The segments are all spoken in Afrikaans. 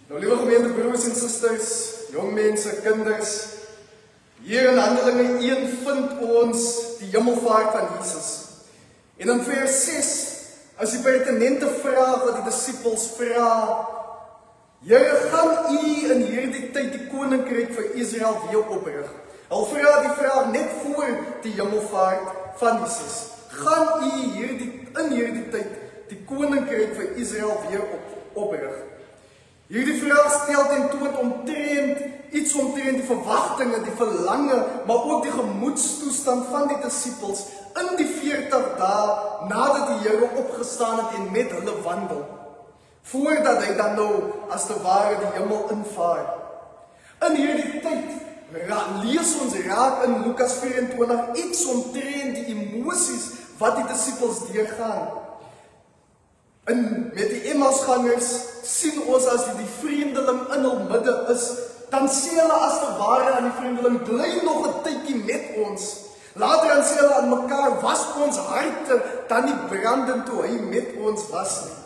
Nou, liewe gemeente, broers en susters, jong mense, kinders, hier in Handelinge 1 vind ons die hemelvaart van Jesus. En in vers 6 is die pertinente vraag wat die disippels vra: Here, gaan U in hierdie tyd die koninkryk vir Israel weer oprig? Hulle vra die vraag net voor die hemelvaart van Jesus. Gaan U in hierdie tyd die koninkryk vir Israel weer oprig? Hierdie vraag stel ten toon omtrent die verwagtinge, die verlange, maar ook die gemoedstoestand van die disippels in die 40 dae nadat die Here opgestaan het en met hulle wandel, voordat hy dan nou as te ware die hemel invaar. In hierdie tyd lees ons raak in Lukas 24 iets omtrent die emosies wat die disippels deurgaan. Met die Emmausgangers sien ons as die vreemdeling in hul midde is, dan sê hulle as te ware aan die vreemdeling, bly nog 'n tydjie met ons. Later dan sê hulle aan mekaar, was ons harte dan nie brandend toe hy met ons was nie.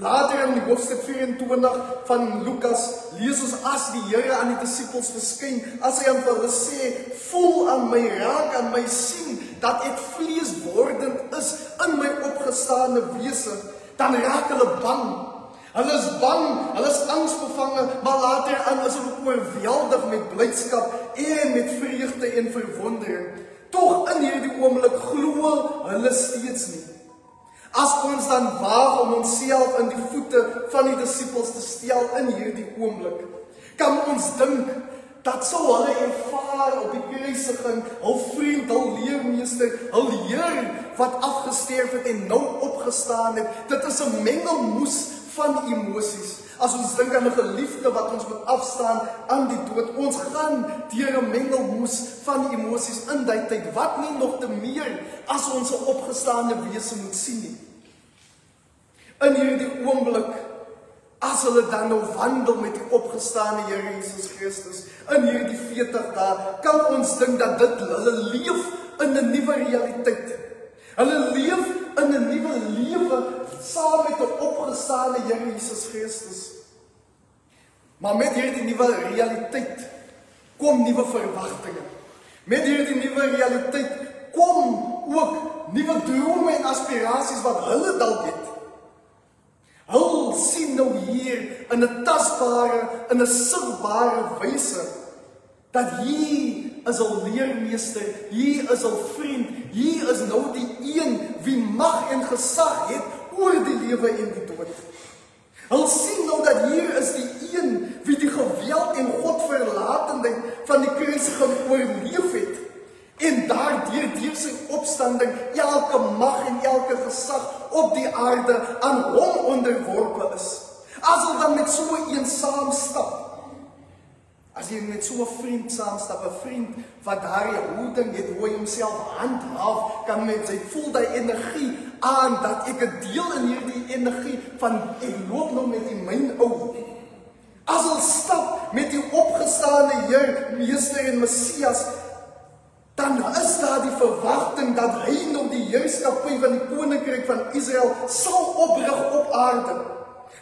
Later in die hoofstuk 24 van Lukas lees ons as die Here aan die disippels verskyn, as hy aan hulle sê, voel aan my, raak aan my, sien dat ek vleeswordend is in my opgestane wese. Dan raak hulle bang. Hulle is bang, hulle is angsbevange, maar later aan is hulle oorweldig met blydskap en met vreugde en verwondering. Tog in hierdie oomblik glo hulle steeds nie. As ons dan waag om onsself in die voete van die disippels te stel in hierdie oomblik, kan ons dink dat sou hulle ervaar op die kruisiging, hul vriend, hul leermeester, hul Heer wat afgesterf het en nou opgestaan het. Dit is 'n mengelmoes van emosies. As ons dink aan 'n geliefde wat ons moet afstaan aan die dood, ons gaan deur 'n mengelmoes van emosies in die tyd, wat nie nog te meer as ons 'n opgestaane wese moet sien nie. In hierdie oomblik, as hulle dan nou wandel met die opgestane Here Jesus Christus in hierdie 40 dae, kan ons dink dat hulle leef in 'n nuwe realiteit. Hulle leef in 'n nuwe lewe saam met die opgestane Here Jesus Christus. Maar met hierdie nuwe realiteit kom nuwe verwagtinge. Met hierdie nuwe realiteit kom ook nuwe drome en aspirasies wat hulle dalk het. Hulle sien nou hier in 'n tasbare, in 'n sigbare wyse dat hier is hul leermeester, hier is hul vriend, hier is nou die een wie mag en gesag het oor die lewe en die dood. Hulle sien nou dat hier is die een wie die geweld en Godverlatendheid van die kruisiging oorleef het en deur sy opstanding elke mag en elke gesag op die aarde aan hom onderworpe is. As hulle dan met so 'n saamstap, as jy met so 'n vriend saamstap, 'n vriend wat daardie houding het, hoe hy homself handhaaf, kan met sy voel die energie aan, dat ek 'n deel in hierdie energie van, ek loop nou met die myn ou. As hulle stap met die opgestane Heer, Meester en Messias, dan is daar die verwagting dat hy nou die heerskappy van die koninkryk van Israel sal oprig op aarde.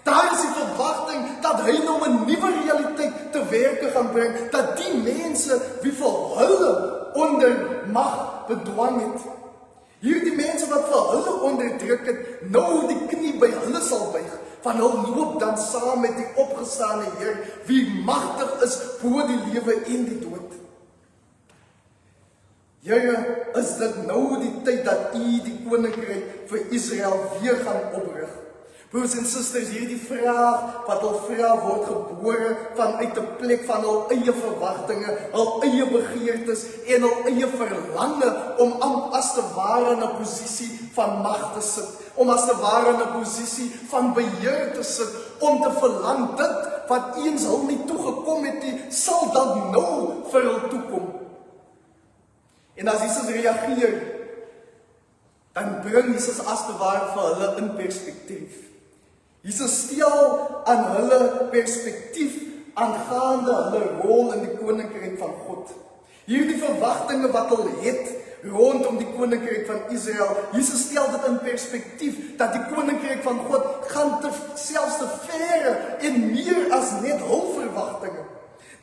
Daar is die verwagting dat hy nou 'n nuwe realiteit te werke gaan bring, dat die mense wie vir hulle onder mag bedwang het, hierdie mense wat vir hulle onderdruk het, nou die knie by hulle sal buig, van hulle loop dan saam met die opgestane Heer, wie magtig is bo die lewe en die dood. Here, is dit nou die tyd dat U die koninkryk vir Israel weer gaan oprig? Broers en susters, hierdie vraag wat hulle vra word gebore vanuit 'n plek van hul eie verwagtinge, hul eie begeertes en hul eie verlange om as te ware in 'n posisie van mag te sit, om as te ware in 'n posisie van beheer te sit, om te verlang dit wat eens hul nie toegekom het nie, sal dan nou vir hul toekom. En as Jesus reageer, dan bring Jesus as te ware vir hulle in perspektief. Jesus stel aan hulle perspektief aangaande hulle rol in die koninkryk van God. Hierdie verwagtinge wat hulle het, rondom die koninkryk van Israel. Jesus stel dit in perspektief dat die koninkryk van God gaan selfs te verre en meer as net hul verwagtinge.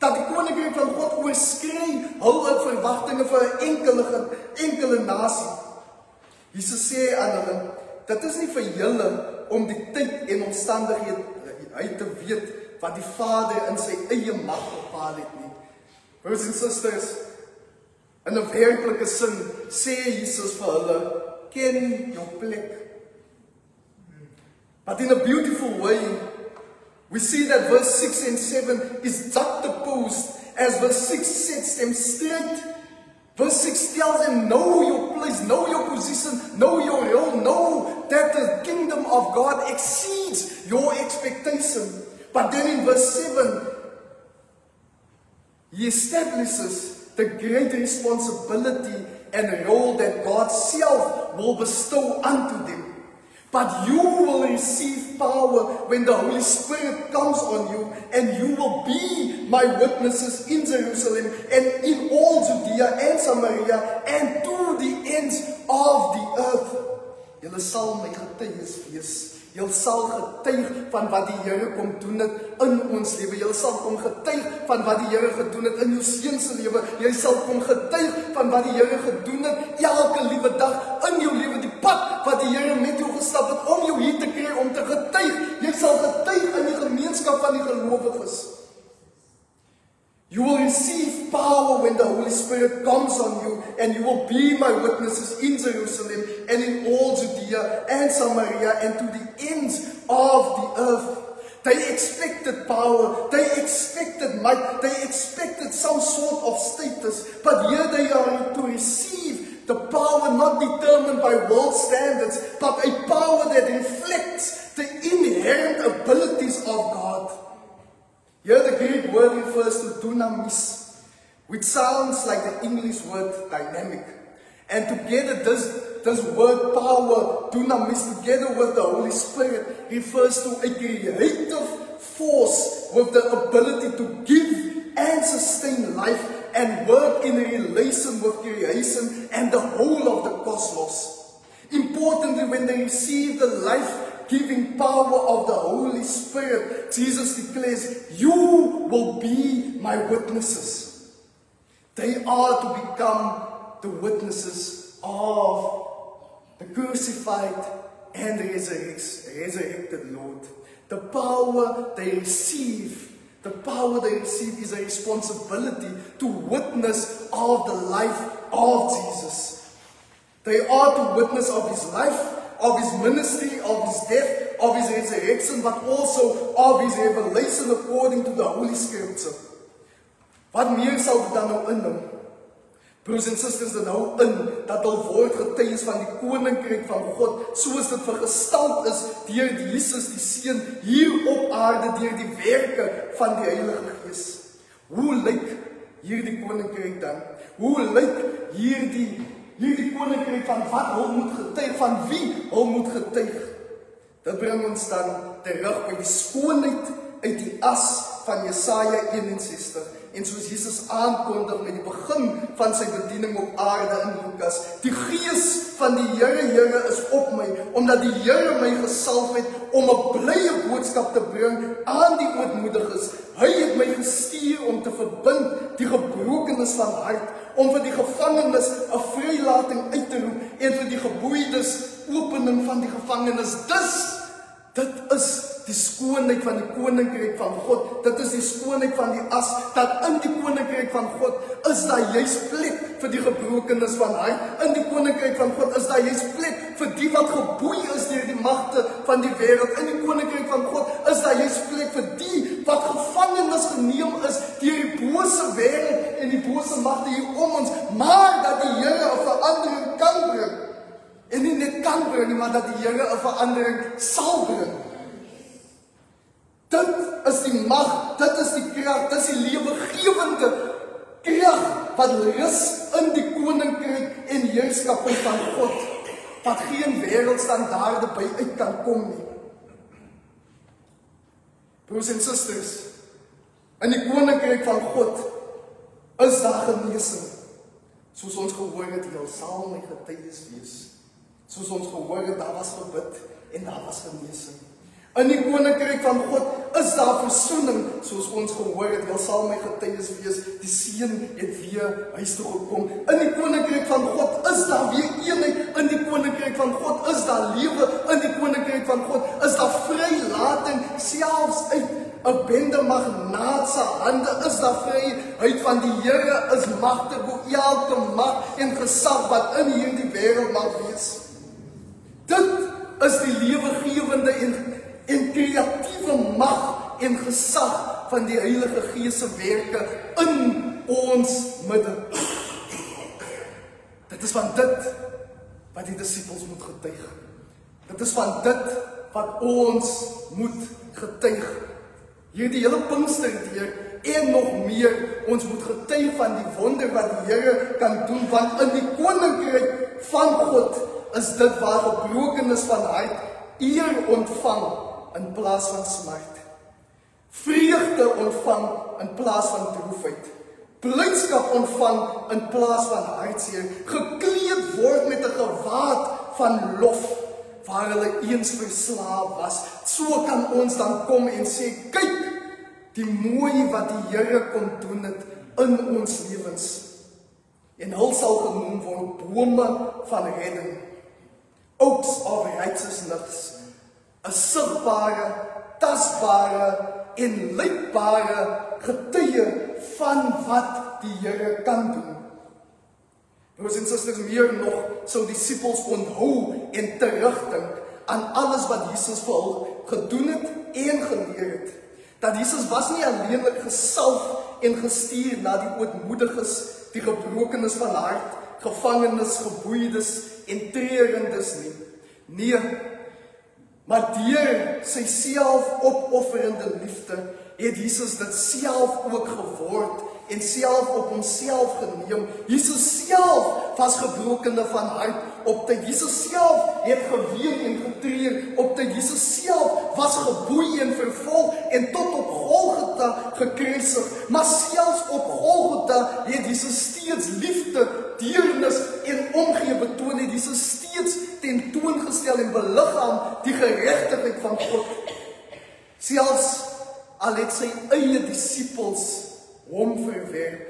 Dat die koninkryk van God oorskree hul verwagtinge vir 'n enkele nasie. Jesus sê aan hulle, dit is nie vir julle om die tyd en omstandighede uit te weet wat die Vader in sy eie mag bepaal het nie. Broers en susters, in 'n werklike sin sê Jesus vir hulle, ken jou plek. But in a beautiful way, we see that verse 6 and 7 is juxtaposed as verse 6 sets them straight. Verse 6 tells them, know your place, know your position, know your role, know that the kingdom of God exceeds your expectation. But then in verse 7, he establishes the great responsibility and role that God self will bestow unto them. But you will receive power when the Holy Spirit comes on you, and you will be my witnesses in Jerusalem and in all Judea and Samaria and to the ends of the earth. Julle sal my getuies wees. Julle sal getuig van wat die Here kom doen het in ons lewe. Julle sal kom getuig van wat die Here gedoen het in jou seun se lewe. Jy sal kom getuig van wat die Here gedoen het elke liewe dag in jou lewe. Die pad wat die Here met jou gestap het om jou hier te kry om te getuig. Jy sal getuig in die gemeenskap van die gelowiges. You will receive power when the Holy Spirit comes on you, and you will be my witnesses in Jerusalem and in all Judea and Samaria and to the ends of the earth. They expected power, they expected might, they expected some sort of status, but here they are to receive the power not determined by world standards, but a power that reflects the inherent abilities of God. Here the Greek word refers to dunamis, which sounds like the English word dynamic. And together this word power, dunamis, together with the Holy Spirit, refers to a creative force with the ability to give and sustain life and work in relation with creation and the whole of the cosmos. Importantly, when they receive the life-giving power of the Holy Spirit, Jesus declares, you will be my witnesses. They are to become the witnesses of the crucified and resurrected Lord. The power they receive is a responsibility to witness of the life of Jesus. They are to witness of his life, of his ministry, of his death, of his resurrection, but also of his revelation according to the Holy Scripture. Wat meer sal dit dan nou inhou? Broers en susters, dit hou in dat hulle word getuies van die koninkryk van God, soos dit vergestald is deur die Jesus die Seun hier op aarde deur die werke van die Heilige Gees. Hoe lyk hierdie koninkryk dan? Hoe lyk hierdie koninkryk van wat hulle moet getuig, van wie hulle moet getuig? Dit bring ons dan terug by die skoonheid uit die as van Jesaja 61. En soos Jesus aankondig met die begin van sy bediening op aarde in Lukas, die Gees van die Here is op my, omdat die Here my gesalf het om 'n blye boodskap te bring aan die ootmoediges. Hy het my gestuur om te verbind die gebrokenes van hart, om vir die gevangenes 'n vrylating uit te roep en vir die geboeides opening van die gevangenes. Dit is die skoonheid van die koninkryk van God. Dit is die skoonheid van die as, dat in die koninkryk van God is daar juis plek vir die gebrokenes van hart. In die koninkryk van God is daar juis plek vir die wat geboei is deur die magte van die wêreld. In die koninkryk van God is daar juis plek vir die wat gevangenes geneem is deur die bose wêreld en die bose magte hier om ons, maar dat die Here 'n verandering kan bring. En nie net kan bring, maar dat die Here 'n verandering sal bring. Dit is die mag, dit is die krag, dit is die lewegewende krag wat rus in die koninkryk en heerskappy van God, wat geen wêreldstandaarde by uit kan kom nie. Broers en susters, in die koninkryk van God is daar genesing. Soos ons gehoor het, jy sal my getuies wees. Soos ons gehoor het, daar was gebid en daar was genesing. In die koninkryk van God is daar versoening, soos ons gehoor het, jy sal my getuies wees, die seun het weer huis toe gekom. In die koninkryk van God is daar weer eenheid, in die koninkryk van God is daar lewe, in die koninkryk van God is daar vrylating, selfs uit 'n bende magnaat se hande is daar vryheid van die Here is magtig bo elke mag en gesag wat in hierdie wêreld mag wees. Dit is die lewegewende en kreatiewe mag en gesag van die Heilige Gees se werke in ons midde. Dit is van dit wat die disippels moet getuig. Dit is van dit wat ons moet getuig. Hierdie hele Pinksterweek en nog meer, ons moet getuig van die wonder wat die Here kan doen, want in die koninkryk van God is dit waar gebrokenis van hart eer ontvang in plaas van smart. Vreugde ontvang in plaas van droefheid. Blydskap ontvang in plaas van hartseer. Gekleed word met 'n gewaad van lof waar hulle eens verslaaf was. So kan ons dan kom en sê, kyk die mooi wat die Here kon doen het in ons lewens. En hulle sal genoem word bome van redding. Oaks of righteousness, 'n sigbare, tasbare en lykbare getuie van wat die Here kan doen. Broers en susters, meer nog sou disippels onthou en terugdink aan alles wat Jesus vir hulle gedoen het en geleer het. Dat Jesus was nie alleenlik gesalf en gestuur na die ootmoediges, die gebrokenes van hart, gevangenes, geboeides en treurendes nie. Nee, maar deur sy selfopofferende liefde het Jesus dit self ook geword en self op homself geneem. Jesus self was gebrokene van hart op tyd. Jesus self het geween en getreur op tyd. Jesus self was geboei en vervolg en tot op Golgotha gekruisig. Maar selfs op Golgotha het Jesus steeds liefde, deernis en omgee betoon. Het Jesus steeds tentoongestel en beliggaam die geregtigheid van God. Selfs al het sy eie disippels hom verwerp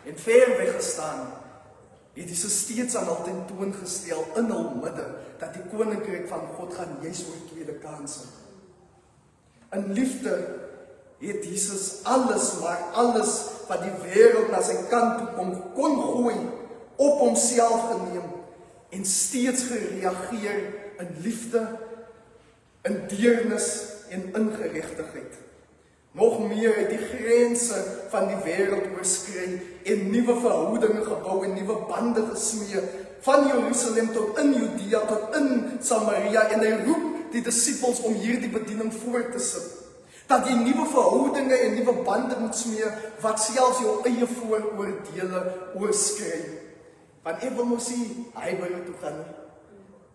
en ver weggestaan, het Jesus steeds aan hulle tentoongestel in hul midde, dat die koninkryk van God gaan juis oor tweede kanse. In liefde het Jesus alles, maar alles wat die wêreld na sy kant toe kom, kon gooi, op homself geneem en steeds gereageer in liefde, in deernis en in geregtigheid. Nog meer het die grense van die wêreld oorskry en nuwe verhoudinge gebou en nuwe bande gesmee van Jerusalem tot in Judea tot in Samaria en hy roep die disippels om hierdie bediening voort te sit. Dat jy nuwe verhoudinge en nuwe bande moet smee wat selfs jou eie vooroordeele oorskry. Want ek wil mos sien, hy wil toe gaan nie.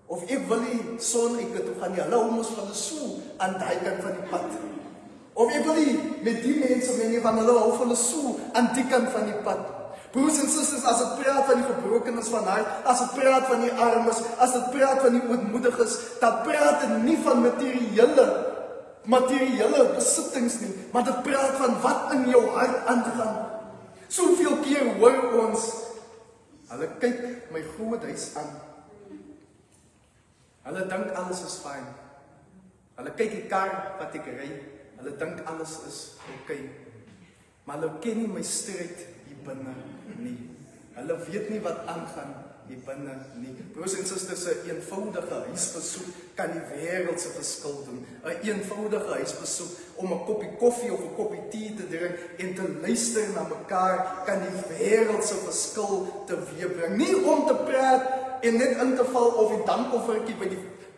Of ek wil nie son ek toe gaan nie. Hulle hou mos van die so aan die kant van die pad. Of ek wil nie met die mense meng van hulle hou van die so aan die kant van die pad. Broers en susters, as het praat van die gebrokenes van hart, as het praat van die armes, as het praat van die ootmoediges, dan praat het nie van materiële besittings nie, maar dit praat van wat in jou hart aangaan. Soveel keer hoor ons, hulle kyk my groot huis aan. Hulle dink alles is fyn. Hulle kyk die kar wat ek ry, hulle dink alles is oké. Maar hulle ken nie my stryd hier binne nie. Hulle weet nie wat aangaan hier binne nie. Broers en susters, 'n eenvoudige huisbesoek kan die wêreld se verskil doen. 'n Eenvoudige huisbesoek om 'n koppie koffie of 'n koppie tee te drink en te luister na mekaar kan die wêreld se verskil teweegbring. Nie om te praat en net in te val of die dankoffertjie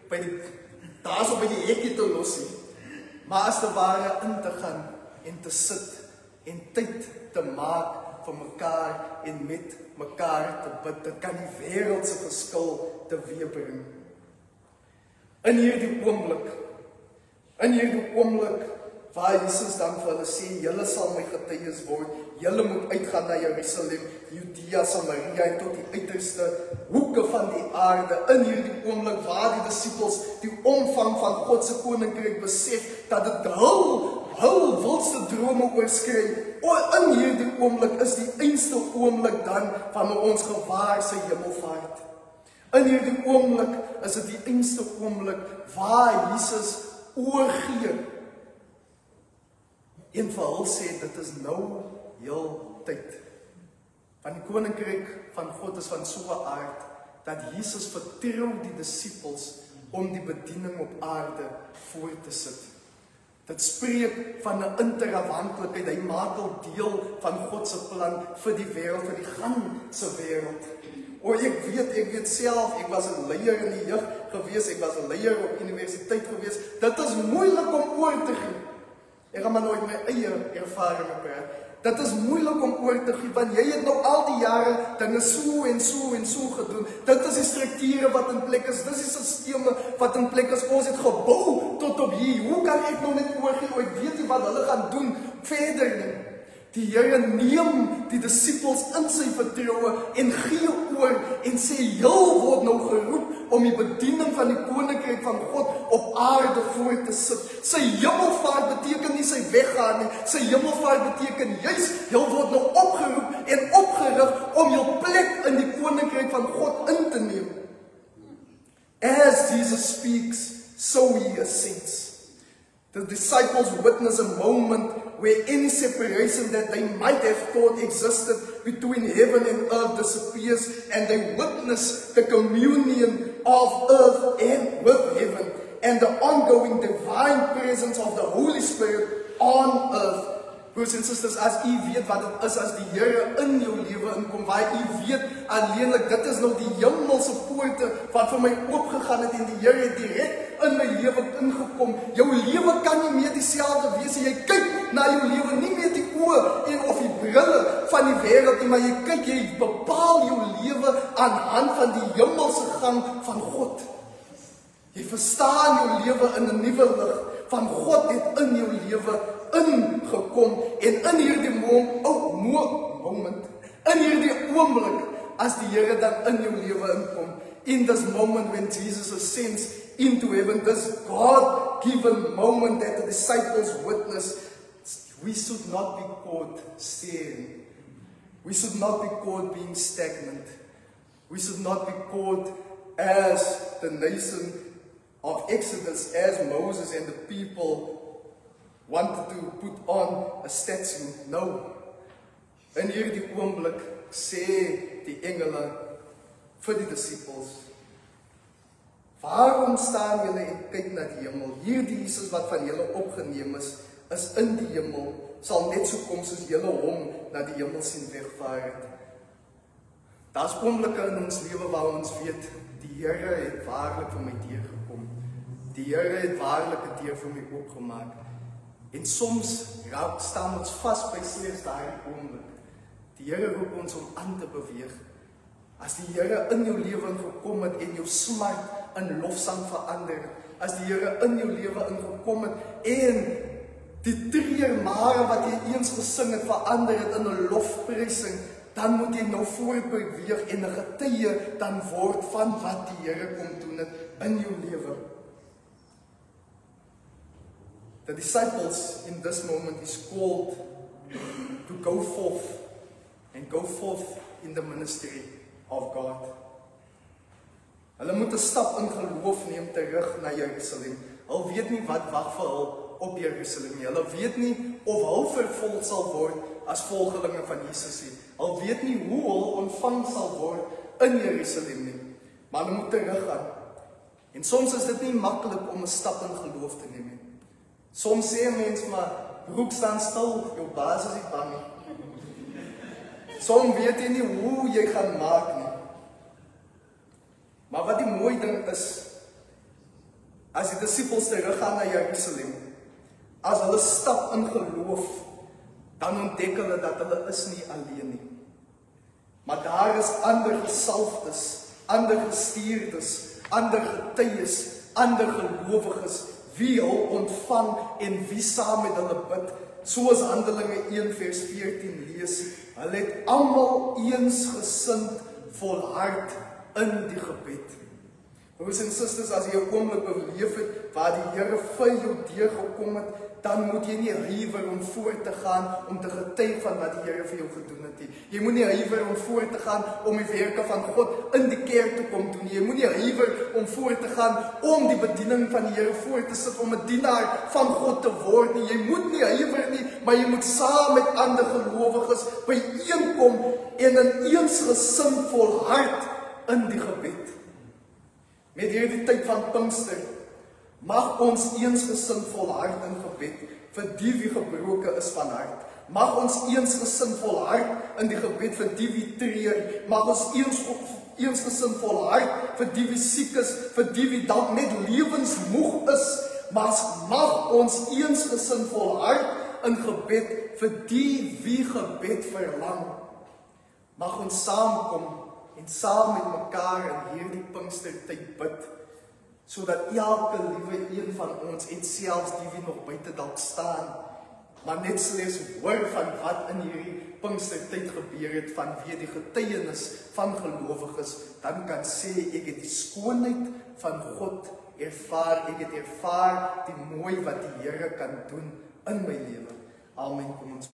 by die daarso by die hekkie te los nie. Maar as te ware in te gaan en te sit en tyd te maak vir mekaar en met mekaar te bid, dit kan die wêreld se verskil teweegbring. In hierdie oomblik waar Jesus dan vir hulle sê, julle sal my getuies word, julle moet uitgaan na Jerusalem, Judea, Samaria en tot die uiterste hoeke van die aarde. In hierdie oomblik waar die disippels die omvang van God se koninkryk besef, dat dit hul wildste drome oorskry. In hierdie oomblik is die einste oomblik dan van ons gewaar sy hemelvaart. In hierdie oomblik is dit die einste oomblik waar Jesus oorgee. En vir hul sê, dit is nou heel tyd. Want die koninkryk van God is van so 'n aard, dat Jesus vertrou die disippels om die bediening op aarde voor te sit. Dit spreek van 'n interafhanklikheid, hy maak al deel van God se plan vir die wêreld, vir die ganse wêreld. Ek weet self, ek was 'n leier in die jeug gewees, ek was 'n leier op universiteit gewees. Dit is moeilik om oor te gee. Ek gaan maar nooit my eie ervarings praat. Dit is moeilik om oor te gee, want jy het nou al die jare dinge so en so gedoen. Dit is die strukture wat in plek is, dit is die sisteme wat in plek is. Ons het gebou tot op hier. Hoe kan ek nou net oorgee? Ek weet nie wat hulle gaan doen verder nie. Die Here neem die disippels in sy vertroue en gee oor en sê, julle word nou geroep om die bediening van die koninkryk van God op aarde voor te sit. Sy hemelvaart beteken nie sy weggaan nie. Sy hemelvaart beteken juis, julle word nou opgeroep en opgerig om jou plek in die koninkryk van God in te neem. As Jesus speaks, so he ascends. The disciples witness a moment where any separation that they might have thought existed between heaven and earth disappears, and they witness the communion of earth and with heaven, and the ongoing divine presence of the Holy Spirit on earth. Broers en susters, as u weet wat dit is, as die Here in jou lewe inkom, waar u weet alleenlik, dit is nou die hemelse poorte wat vir my oopgegaan het, en die Here het direk in my lewe ingekom. Jou lewe kan nie meer dieselfde wees, jy kyk na jou lewe nie meer die oë en of die brille van die wêreld nie, maar jy kyk, jy bepaal jou lewe aan hand van die hemelse gang van God. Jy verstaan jou lewe in 'n nuwe lig, van God het in jou lewe ingekom, en in hierdie moment, in hierdie oomblik, as die Here dan in jou lewe inkom, in this moment when Jesus ascends into heaven, this God-given moment that the disciples witness, we should not be caught staring. We should not be caught being stagnant. We should not be caught as the nation of Exodus, as Moses and the people wanted to put on a statue. No. In hierdie oomblik sê die engele vir die disippels, waarom staan julle en kyk na die hemel? Hierdie Jesus wat van julle opgeneem is in die hemel, sal net so kom soos julle hom na die hemel sien wegvaar het. Daar's oomblikke in ons lewe waar ons weet, die Here het waarlik vir my deurgekom. Die Here het waarlik 'n deur vir my oopgemaak. En soms staan ons vas by slegs daardie oomblik. Die Here roep ons om aan te beweeg. As die Here in jou lewe ingekom het en jou smart in lofsang verander, as die Here in jou lewe ingekom het en die treurmare wat jy eens gesing het verander het in 'n lofprysing, dan moet jy nou voorbeweeg en 'n getuie dan word van wat die Here kom doen het in jou lewe. The disciples in this moment is called to go forth and go forth in the ministry of God. Hulle moet 'n stap in geloof neem terug na Jerusalem. Hulle weet nie wat wag vir hulle op Jerusalem nie. Hulle weet nie of hulle vervolg sal word as volgelinge van Jesus nie. Hulle weet nie hoe hulle ontvang sal word in Jerusalem nie. Maar hulle moet teruggaan. En soms is dit nie maklik om 'n stap in geloof te neem nie. Soms sê mense maar, broek staan stil, jou baas is nie bang nie. Soms weet jy nie hoe jy gaan maak nie. Maar wat die mooi ding is, as die disippels teruggaan na Jerusalem, as hulle stap in geloof, dan ontdek hulle dat hulle is nie alleen nie. Maar daar is ander gesalfdes, ander gestuurdes, ander getuies, ander gelowiges, wie hulle ontvang en wie saam met hulle bid, soos Handelinge 1 vers 14 lees, hulle het almal eensgesind volhard in die gebed. Broers en susters, as jy 'n oomblik beleef het waar die Here vir jou deurgekom het, dan moet jy nie huiwer om voort te gaan om te getuig van wat die Here vir jou gedoen het nie. Jy moet nie huiwer om voort te gaan om die werke van God in die kerk te kom doen nie. Jy moet nie huiwer om voort te gaan om die bediening van die Here voor te sit, om 'n dienaar van God te word nie. Jy moet nie huiwer nie, maar jy moet saam met ander gelowiges byeenkom en in eensgesind volhard in die gebed. Met hierdie tyd van Pinkster mag ons eensgesind volhard in gebed vir die wie gebroken is van hart. Mag ons eensgesind volhard in die gebed vir die wie treur. Mag ons eensgesind volhard vir die wie siek is, vir die wie dalk net lewensmoeg is. Maar mag ons eensgesind volhard in gebed vir die wie gebed verlang. Mag ons saamkom en saam met mekaar in hierdie Pinkstertyd bid, sodat elke liewe een van ons en selfs die wie nog buite dalk staan, maar net slegs hoor van wat in hierdie Pinkstertyd gebeur het, vanweë die getuienis van gelowiges, dan kan sê ek het die skoonheid van God ervaar, ek het ervaar die mooi wat die Here kan doen in my lewe. Amen. Kom ons